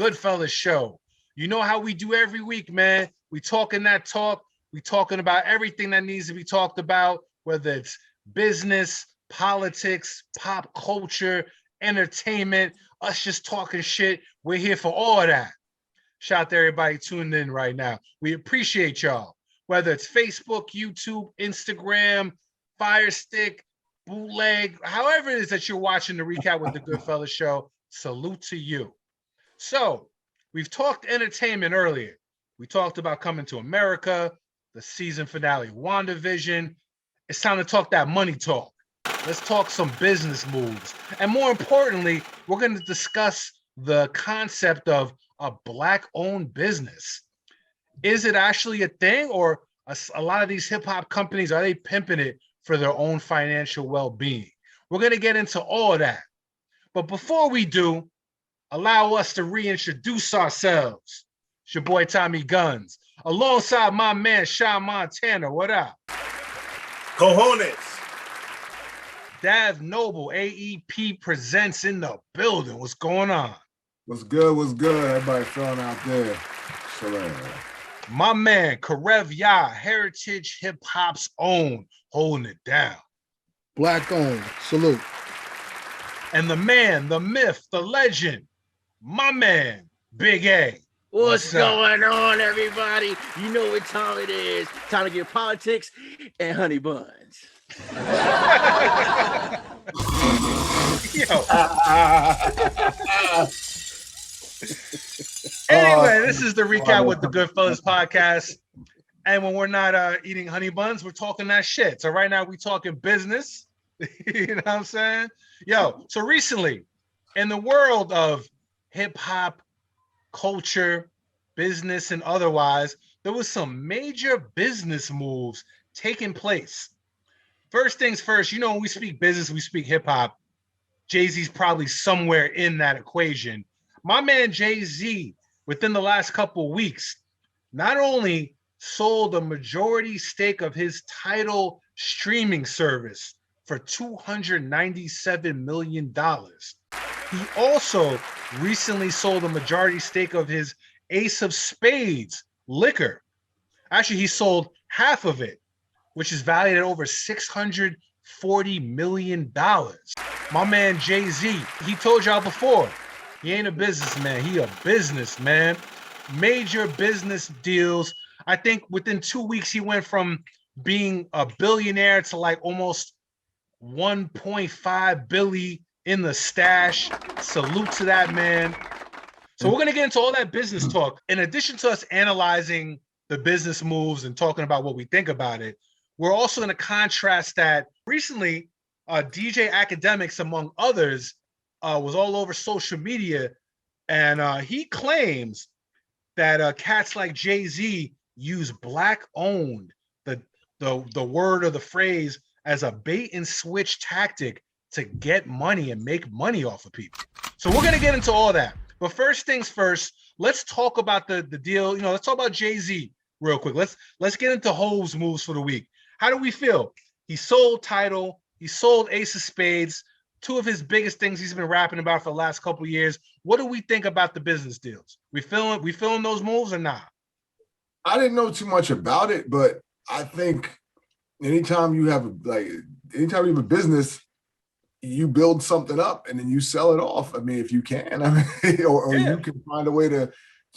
GoodFellaz show. You know how we do every week, man. We talking that talk. We talking about everything that needs to be talked about, whether it's business, politics, pop culture, entertainment, us just talking shit. We're here for all of that. Shout out to everybody tuning in right now. We appreciate y'all. Whether it's Facebook, YouTube, Instagram, Fire Stick, Bootleg, however it is that you're watching the recap with the GoodFellaz show, salute to you. So we've talked entertainment earlier. We talked about Coming to America, the season finale of WandaVision. It's time to talk that money talk. Let's talk some business moves. And more importantly, we're going to discuss the concept of a Black-owned business. Is it actually a thing, or a lot of these hip-hop companies, are they pimping it for their own financial well-being? We're going to get into all of that. But before we do, allow us to reintroduce ourselves. It's your boy Tommy Guns, alongside my man Sean Montana. What up? Cojones. Dav Noble, AEP presents in the building. What's going on? What's good? What's good? Everybody feeling out there? Shalom. My man Karev Yah, Heritage Hip Hop's own, holding it down. Black owned. Salute. And the man, the myth, the legend, my man, Big A. What's going on, everybody? You know what time it is. Time to get politics and honey buns. Yo. Anyway, this is the recap with the GoodFellaz podcast. And when we're not eating honey buns, we're talking that shit. So right now we talking business. You know what I'm saying? Yo, so recently in the world of hip hop, culture, business, and otherwise, there was some major business moves taking place. First things first, you know, when we speak business, we speak hip hop. Jay-Z's probably somewhere in that equation. My man Jay-Z, within the last couple of weeks, not only sold a majority stake of his Tidal streaming service for $297 million. He also recently sold a majority stake of his Ace of Spades liquor. Actually, he sold half of it, which is valued at over $640 million. My man Jay-Z, he told y'all before, he ain't a businessman, he a businessman. Major business deals. I think within 2 weeks, he went from being a billionaire to like almost 1.5 billion in the stash. Salute to that man. So we're going to get into all that business talk. In addition to us analyzing the business moves and talking about what we think about it, we're also going to contrast that. Recently, DJ Academics, among others, was all over social media, and he claims that cats like Jay-Z use Black-owned, the word or the phrase, as a bait and switch tactic to get money and make money off of people. So we're going to get into all that. But first things first, let's talk about the deal. You know, let's talk about Jay-Z real quick. Let's get into Hov's moves for the week. How do we feel? He sold Tidal. He sold Ace of Spades, two of his biggest things he's been rapping about for the last couple of years. What do we think about the business deals? We feeling those moves or not? I didn't know too much about it, but I think anytime you have a business, you build something up and then you sell it off. I mean, if you can, or yeah, you can find a way to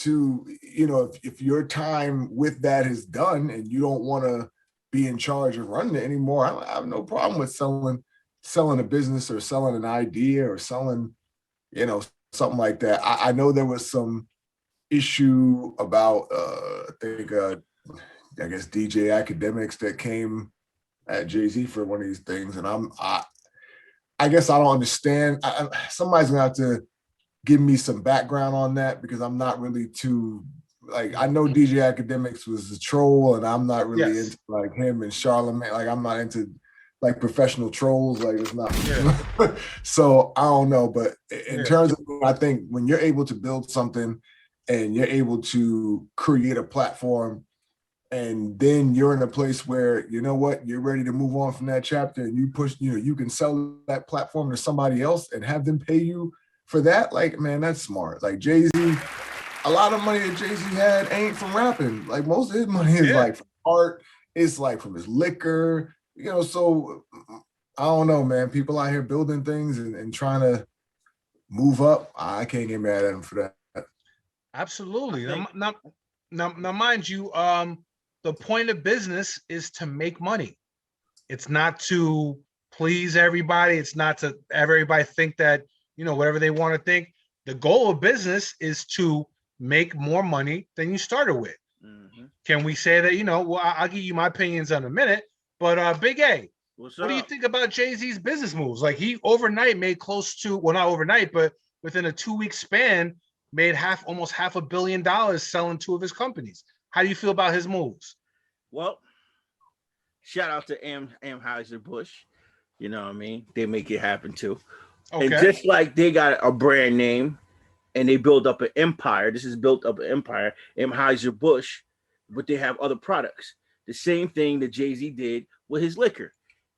you know, if your time with that is done and you don't want to be in charge of running it anymore, I have no problem with selling a business or selling an idea or selling, you know, something like that. I know there was some issue about I guess DJ Academics that came at Jay-Z for one of these things, and I guess I don't understand. Somebody's gonna have to give me some background on that, because I'm not really too, like, I know DJ Academics was a troll, and I'm not really into like him and Charlamagne. Like, I'm not into like professional trolls. Like, it's not. Yeah. So I don't know, but in terms of, I think when you're able to build something and you're able to create a platform, and then you're in a place where, you know what, you're ready to move on from that chapter, and you push, you know, you can sell that platform to somebody else and have them pay you for that, like, man, that's smart. Like Jay-Z, a lot of money that Jay-Z had ain't from rapping. Like most of his money is like from art. It's like from his liquor, so I don't know, man. People out here building things and trying to move up. I can't get mad at him for that. Absolutely. Now, mind you, the point of business is to make money. It's not to please everybody. It's not to have everybody think that, whatever they want to think. The goal of business is to make more money than you started with. Mm-hmm. Can we say that, well, I'll give you my opinions in a minute, but Big A, what do you think about Jay-Z's business moves? Like he overnight made close to, well, not overnight, but within a 2-week span, made almost $500 million selling 2 of his companies. How do you feel about his moves? Well, shout out to Anheuser-Busch. You know what I mean? They make it happen too. Okay. And just like they got a brand name and they build up an empire, this is built up an empire, Anheuser-Busch, but they have other products. The same thing that Jay-Z did with his liquor.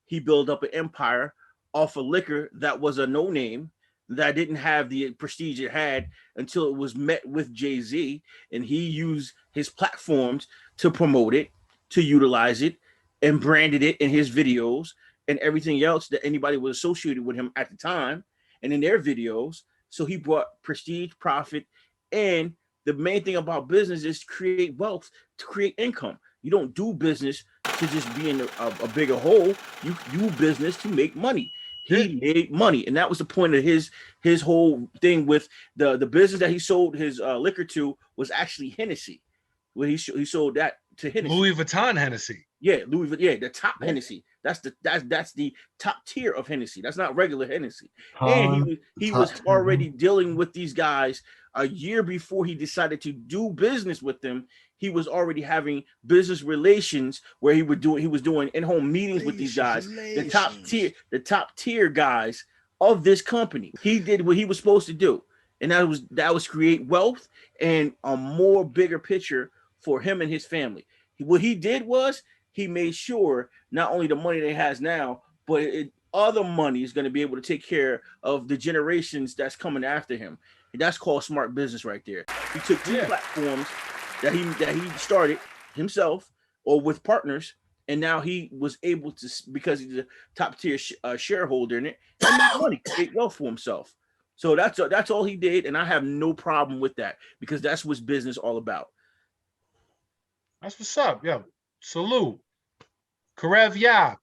He built up an empire off of liquor that was a no-name, that didn't have the prestige it had until it was met with Jay-Z, and he used his platforms to promote it, to utilize it, and branded it in his videos and everything else that anybody was associated with him at the time and in their videos. So he brought prestige, profit, and the main thing about business is to create wealth, to create income. You don't do business to just be in a bigger hole. You do business to make money. He made money, and that was the point of his whole thing with the business that he sold his liquor to was actually Hennessy. Where he sold that to Hennessy. Louis Vuitton Hennessy. Yeah, the top Hennessy. That's the top tier of Hennessy. That's not regular Hennessy. And he was already dealing with these guys a year before he decided to do business with them. He was already having business relations where he was doing in-home meetings with these guys, the top tier guys of this company. He did what he was supposed to do, and that was create wealth and a more bigger picture for him and his family. What he did was he made sure not only the money that he has now, but other money is going to be able to take care of the generations that's coming after him. And that's called smart business right there. He took 2 platforms that he started himself or with partners, and now he was able to, because he's a top tier shareholder in it, and make money, create wealth for himself. So that's all he did, and I have no problem with that because that's what's business all about. That's what's up, yo. Salute. Karev Yah,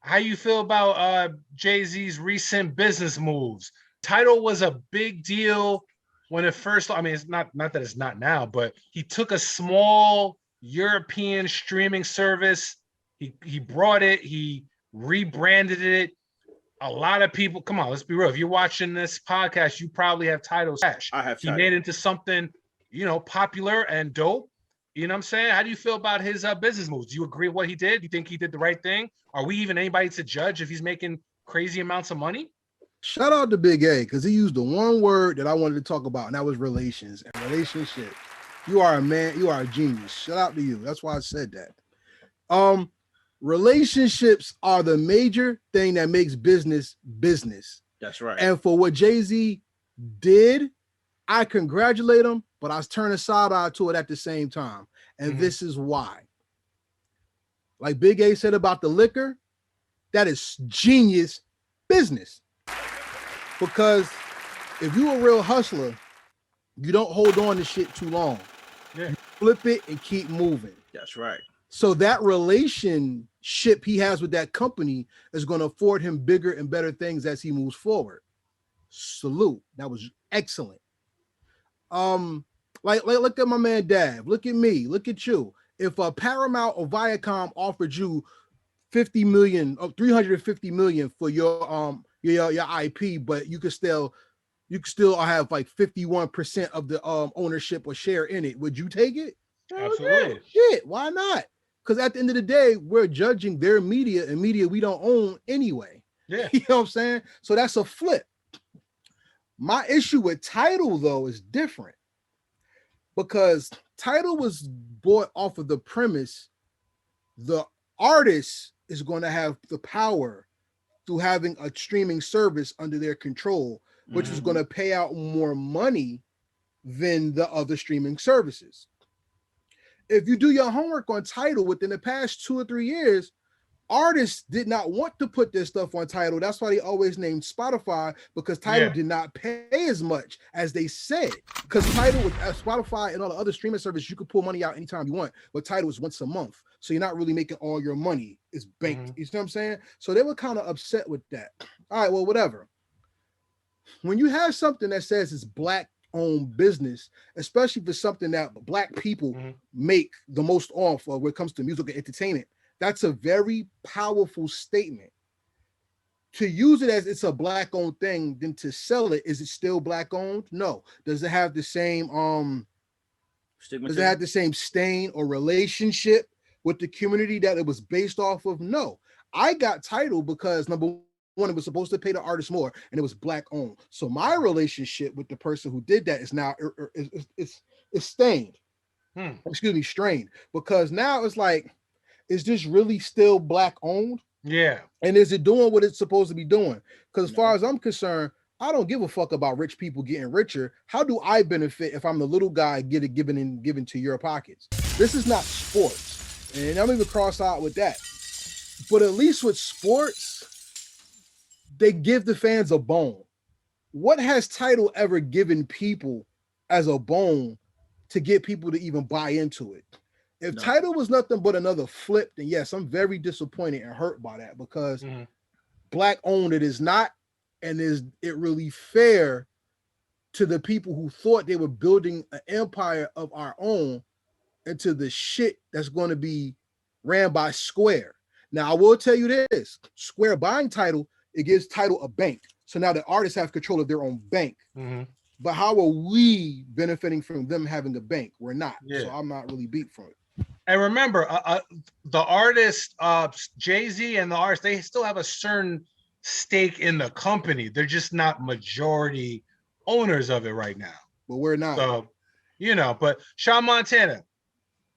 how you feel about Jay-Z's recent business moves? Tidal was a big deal when it first, I mean, it's not that it's not now, but he took a small European streaming service. He brought it, he rebranded it. A lot of people, come on, let's be real. If you're watching this podcast, you probably have Tidal Stash. I have Tidal. He made it into something, popular and dope. You know what I'm saying? How do you feel about his business moves? Do you agree with what he did? Do you think he did the right thing? Are we even anybody to judge if he's making crazy amounts of money? Shout out to Big A, because he used the one word that I wanted to talk about, and that was relations and relationships. You are a man. You are a genius. Shout out to you. That's why I said that. Relationships are the major thing that makes business business. That's right. And for what Jay-Z did, I congratulate him, but I was turning side eye to it at the same time. And this is why. Like Big A said about the liquor, that is genius business. Because if you're a real hustler, you don't hold on to shit too long. Yeah. You flip it and keep moving. That's right. So that relationship he has with that company is going to afford him bigger and better things as he moves forward. Salute. That was excellent. Like look at my man Dav. Look at me. Look at you. If Paramount or Viacom offered you 50 million or 350 million for your IP, but you could still have like 51% of the ownership or share in it, would you take it? Absolutely. Shit, why not? Because at the end of the day, we're judging their media and media we don't own anyway. Yeah. You know what I'm saying? So that's a flip. My issue with Tidal, though, is different because Tidal was bought off of the premise the artist is going to have the power through having a streaming service under their control which was going to pay out more money than the other streaming services. If you do your homework on Tidal within the past 2 or 3 years, artists did not want to put their stuff on Tidal. That's why they always named Spotify, because Tidal did not pay as much as they said. Because Tidal with Spotify and all the other streaming services, you could pull money out anytime you want, but Tidal is once a month. So you're not really making all your money. It's banked. You see what I'm saying? So they were kind of upset with that. All right, well, whatever. When you have something that says it's Black-owned business, especially for something that Black people make the most off of when it comes to music and entertainment, that's a very powerful statement. To use it as it's a Black-owned thing, then to sell it, is it still Black-owned? No. Does it have the same does it have the same stain or relationship with the community that it was based off of? No. I got Tidal because number one, it was supposed to pay the artist more, and it was Black-owned. So my relationship with the person who did that is now it's stained. Excuse me, strained, because now it's like, is this really still Black-owned? Yeah. And is it doing what it's supposed to be doing? Because as far as I'm concerned, I don't give a fuck about rich people getting richer. How do I benefit if I'm the little guy given to your pockets? This is not sports, and I'm even cross out with that. But at least with sports, they give the fans a bone. What has Tidal ever given people as a bone to get people to even buy into it? If Tidal was nothing but another flip, then yes, I'm very disappointed and hurt by that, because Black-owned it is not, and is it really fair to the people who thought they were building an empire of our own into the shit that's going to be ran by Square? Now, I will tell you this, Square buying Tidal, it gives Tidal a bank. So now the artists have control of their own bank. But how are we benefiting from them having a bank? We're not. So I'm not really beat from it. And remember, the artist, Jay-Z and the artists, they still have a certain stake in the company. They're just not majority owners of it right now. But we're not. So, but Sean Montana,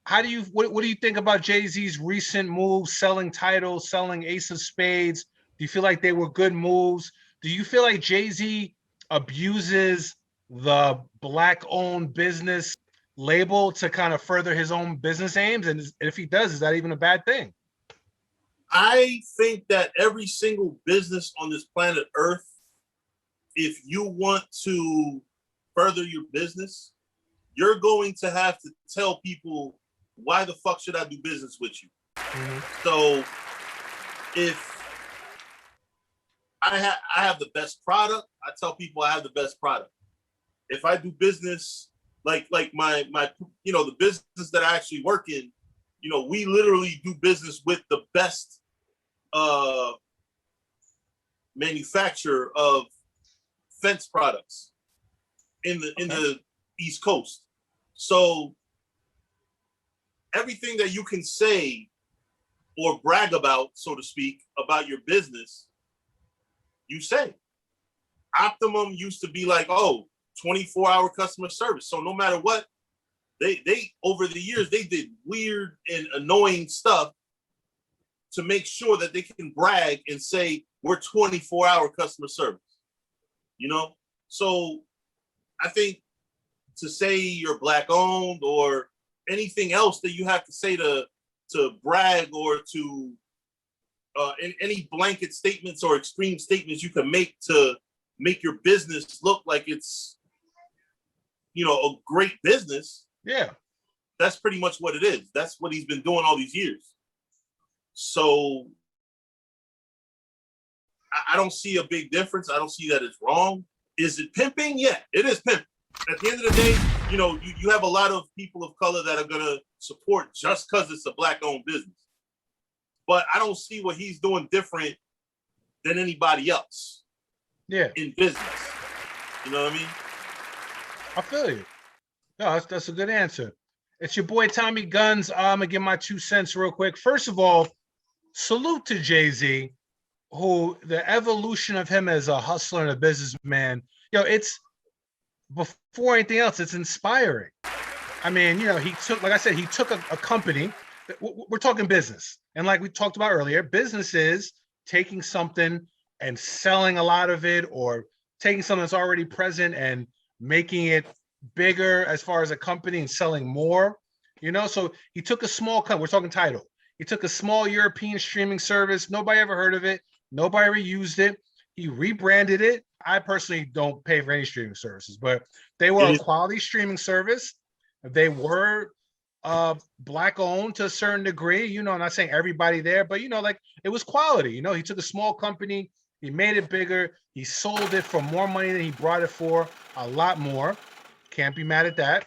what do you think about Jay-Z's recent moves, selling Tidal, selling Ace of Spades? Do you feel like they were good moves? Do you feel like Jay-Z abuses the Black-owned business label to kind of further his own business aims? And if he does, is that even a bad thing? I think that every single business on this planet Earth, if you want to further your business, you're going to have to tell people, why the fuck should I do business with you? So if I have the best product, I tell people I have the best product. If I do business like my the business that I actually work in, we literally do business with the best manufacturer of fence products in the East Coast. So everything that you can say or brag about, so to speak, about your business, you say. Optimum used to be like, 24-hour customer service. So no matter what, they over the years, they did weird and annoying stuff to make sure that they can brag and say, we're 24-hour customer service. So I think to say you're Black-owned or anything else that you have to say to brag or to in any blanket statements or extreme statements you can make to make your business look like it's a great business. Yeah, that's pretty much what it is. That's what he's been doing all these years. So I don't see a big difference. I don't see that it's wrong. Is it pimping? Yeah, it is pimping. At the end of the day, you have a lot of people of color that are gonna support just because it's a Black-owned business. But I don't see what he's doing different than anybody else. Yeah, in business. You know what I mean? I feel you. No, that's a good answer. It's your boy Tommy Guns. I'm gonna give my 2 cents real quick. First of all, salute to Jay-Z, who the evolution of him as a hustler and a businessman. It's before anything else, it's inspiring. I mean, he took, like I said, he took a company. We're talking business, and like we talked about earlier, business is taking something and selling a lot of it, or taking something that's already present and making it bigger as far as a company and selling more, you know? So he took a small company, we're talking Tidal. He took a small European streaming service. Nobody ever heard of it. Nobody ever used it. He rebranded it. I personally don't pay for any streaming services, but they were a quality streaming service. They were Black owned to a certain degree, you know, I'm not saying everybody there, but you know, like it was quality. You know, he took a small company, he made it bigger, he sold it for more money than he brought it for, a lot more. Can't be mad at that.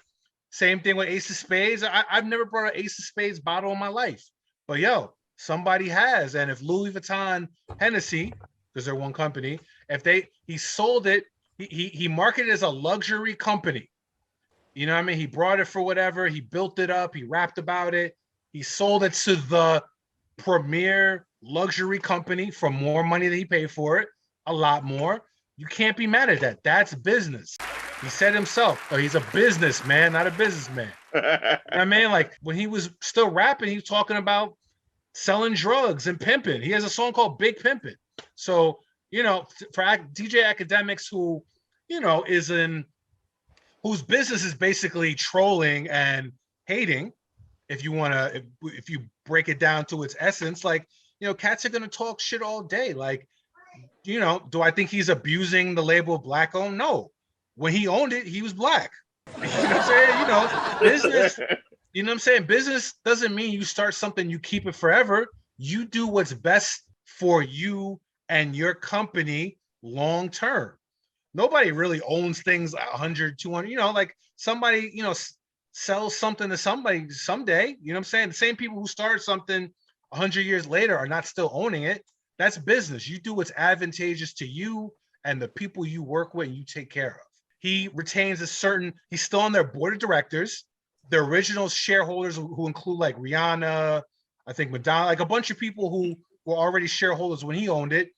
Same thing with Ace of Spades. I've never brought an Ace of Spades bottle in my life, but yo, somebody has. And if Louis Vuitton, Hennessy, because they're one company, if he sold it, he marketed it as a luxury company. You know what I mean? He brought it for whatever. He built it up. He rapped about it. He sold it to the premier luxury company for more money than he paid for it, a lot more. You can't be mad at that. That's business. He said himself, oh, he's a businessman, not a businessman. You know what I mean? Like when he was still rapping, he was talking about selling drugs and pimping. He has a song called Big Pimpin. So, you know, for DJ Academics who, you know, whose business is basically trolling and hating, if you break it down to its essence, like, you know, cats are gonna talk shit all day. Like, you know, do I think he's abusing the label Black owned? No. When he owned it, he was Black. You know what I'm saying? You know, business, you know what I'm saying? Business doesn't mean you start something, you keep it forever. You do what's best for you and your company long term. Nobody really owns things 100, 200, you know, like somebody, you know, sells something to somebody someday, you know what I'm saying? The same people who started something 100 years later are not still owning it. That's business. You do what's advantageous to you and the people you work with and you take care of. He retains he's still on their board of directors. The original shareholders who include like Rihanna, I think Madonna, like a bunch of people who were already shareholders when he owned it.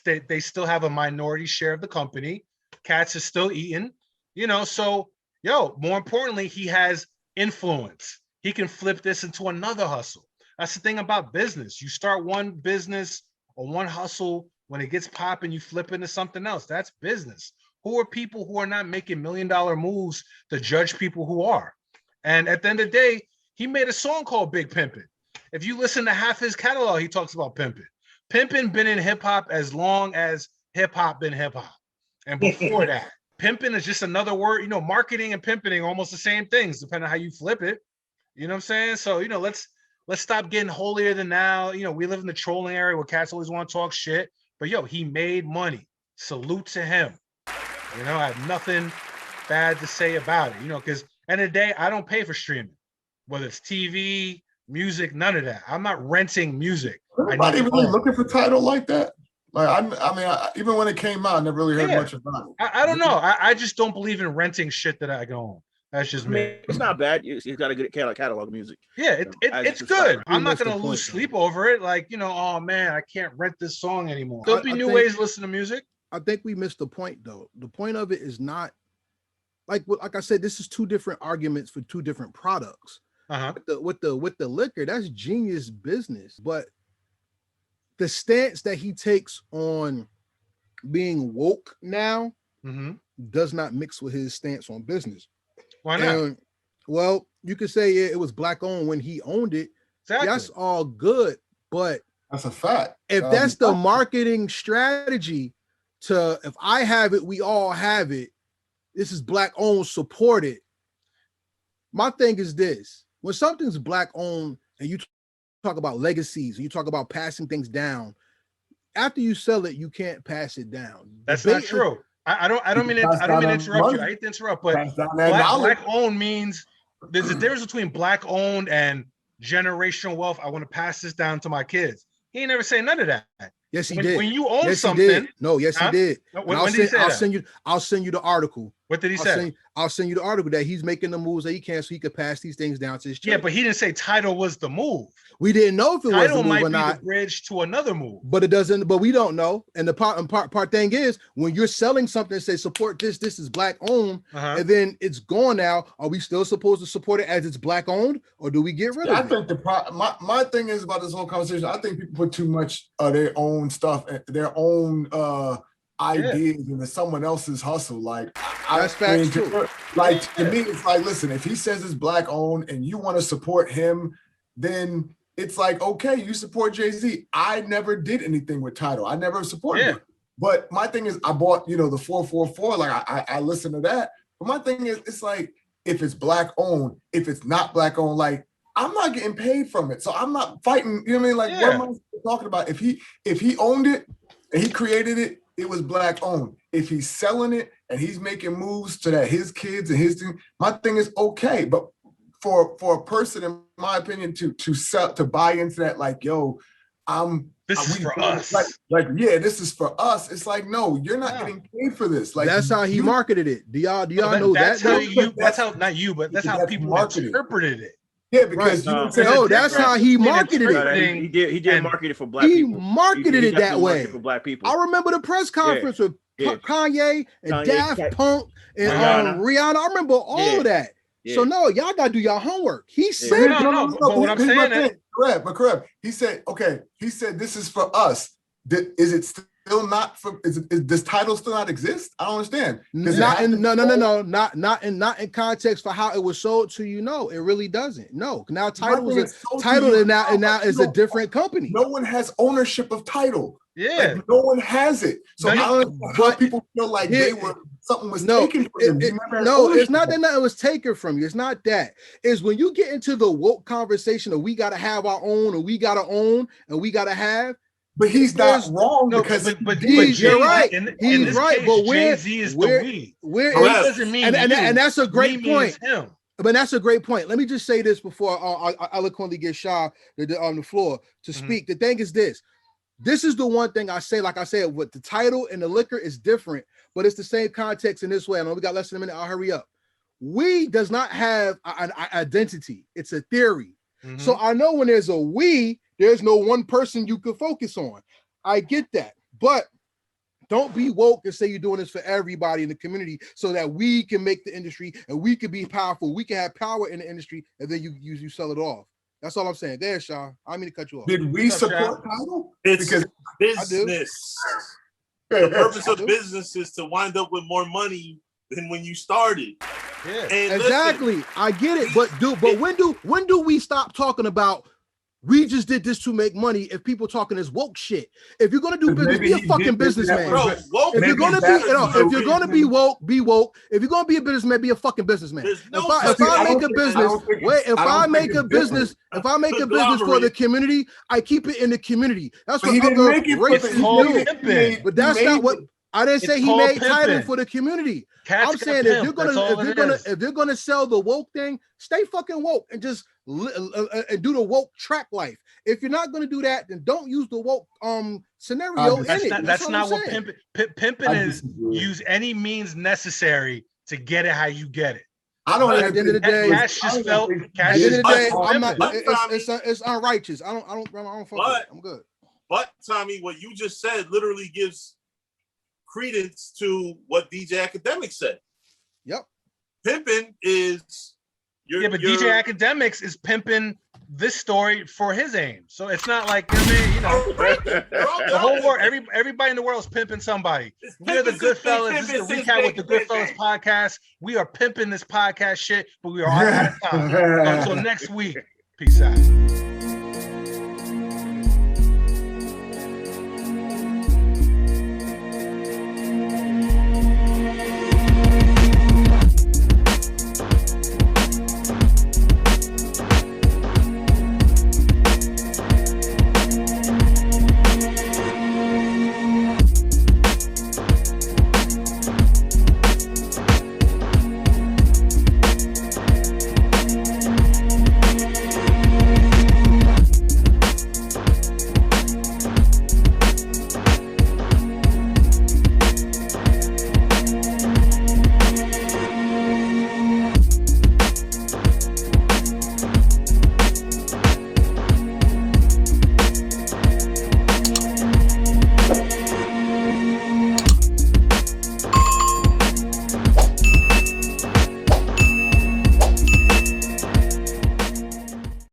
They still have a minority share of the company. Cats is still eating, you know, so, yo, more importantly, he has influence. He can flip this into another hustle. That's the thing about business. You start one business or one hustle, when it gets popping, you flip into something else. That's business. Who are people who are not making $1 million moves to judge people who are? And at the end of the day, he made a song called Big Pimpin. If you listen to half his catalog, he talks about pimping. Pimpin been in hip hop as long as hip hop been hip hop. And before that, pimping is just another word, you know, marketing and pimping are almost the same things, depending on how you flip it. You know what I'm saying? So, you know, let's stop getting holier than now. You know, we live in the trolling area where cats always want to talk shit. But yo, he made money. Salute to him. You know, I have nothing bad to say about it, you know, because end of the day, I don't pay for streaming, whether it's TV, music, none of that. I'm not renting music. Anybody really looking for Tidal like that? Like, I mean, even when it came out, I never really heard much about it. I don't know. I just don't believe in renting shit that I can own. That's just me. It's not bad. He's got a good catalog of music. Yeah, it's good. I'm not going to lose sleep over it. Like, you know, oh man, I can't rent this song anymore. There'll be new ways to listen to music. I think we missed the point though. The point of it is not like I said, this is two different arguments for two different products. With the liquor, that's genius business. But the stance that he takes on being woke now does not mix with his stance on business. Why not? And, well, you could say it was Black owned when he owned it. Exactly. That's all good, but that's a fact. If that's the marketing strategy to, if I have it, we all have it. This is Black owned, support it. My thing is this: when something's Black owned and you talk about legacies and you talk about passing things down, after you sell it, you can't pass it down. That's not true. I don't mean to interrupt you. I hate to interrupt, but Black owned means there's a difference between Black owned and generational wealth. I want to pass this down to my kids. He ain't never say none of that. Yes, he did. When you own something, no, yes, he did. When did he say that? I'll send you the article. What did he say? I'll send you the article that he's making the moves that he can, so he could pass these things down to his children. Yeah, but he didn't say Tidal was the move. We didn't know if it was the move or not. Tidal might be the bridge to another move. But it doesn't. But we don't know. And the part thing is, when you're selling something and say support this, this is Black owned, and then it's gone now. Are we still supposed to support it as it's Black owned, or do we get rid of it? I think my thing is about this whole conversation. I think people put too much of their own stuff, their own ideas into someone else's hustle. Like that's facts too. To me, it's like, listen, if he says it's black owned and you want to support him, then it's like, okay, you support Jay-Z. I never did anything with Tidal. I never supported it. But my thing is, I bought, the 444. Like I listen to that. But my thing is, it's like, if it's black owned, if it's not black owned, like I'm not getting paid from it. So I'm not fighting. You know what I mean? Like, what am I talking about? If he owned it and he created it, it was black owned. If he's selling it and he's making moves so that his kids and his thing, my thing is okay. But for a person, in my opinion, to buy into that, like, yo, this is for us. This is for us. It's like, no, you're not getting paid for this. Like, that's how he marketed it. Do y'all know that? That's how people interpreted it. Yeah, because that's how he marketed it. He did market it for black people. He marketed it that way for black people. I remember the press conference with Kanye and Daft Punk and Rihanna. I remember all of that. So no, y'all gotta do y'all homework. He said, but what I'm saying is, correct. He said, okay. He said, this is for us. Is it still not for? Is this Tidal still not exist? I don't understand. Not in context for how it was sold to you. No, it really doesn't. No, now Tidal is a different company. No one has ownership of Tidal. Yeah, like, no one has it. So I don't know how people feel like something was taken from them. It's not that nothing was taken from you. It's not that. It's when you get into the woke conversation of we gotta have our own, and we gotta own, and we gotta have. But he's not wrong because you're right. He's right. But Jay-Z is the we. Doesn't mean and that's a great point. But that's a great point. Let me just say this before I eloquently get Shaw on the floor to speak. The thing is this. This is the one thing I say, like I said, with the Tidal and the liquor is different, but it's the same context in this way. I know we got less than a minute. I'll hurry up. We does not have an identity. It's a theory. So I know when there's a we, there's no one person you could focus on. I get that. But don't be woke and say you're doing this for everybody in the community so that we can make the industry and we can be powerful. We can have power in the industry and then you sell it off. That's all I'm saying. There, Shaw. I didn't mean to cut you off. Did we support Tidal? It's because business. The purpose of business is to wind up with more money than when you started. Yeah, and exactly. Listen, I get it, but when do we stop talking about we just did this to make money? If people talking this woke shit, if you're gonna do business, be a fucking businessman. If you're gonna be woke, be woke. If you're gonna be a businessman, be a fucking businessman. If I make a business for the community, I keep it in the community. That's what other races do. But that's not what. I didn't say he made Tidal for the community. I'm saying if you're gonna sell the woke thing, stay fucking woke and just and do the woke trap life. If you're not gonna do that, then don't use the woke scenario in it. That's not what pimping is. Use any means necessary to get it how you get it. I don't. At the end of the day, Cash just felt. At the end of the day, I'm not. It's unrighteous. I don't fuck with it. I'm good. But Tommy, what you just said literally gives credence to what DJ Academic said. Yep. Pimping is DJ Academics is pimping this story for his aim. So it's not like the whole world, everybody in the world is pimping somebody. We are the GoodFellaz. This is the recap with the GoodFellaz podcast. We are pimping this podcast shit, but we are all out of time. Until next week. Peace out.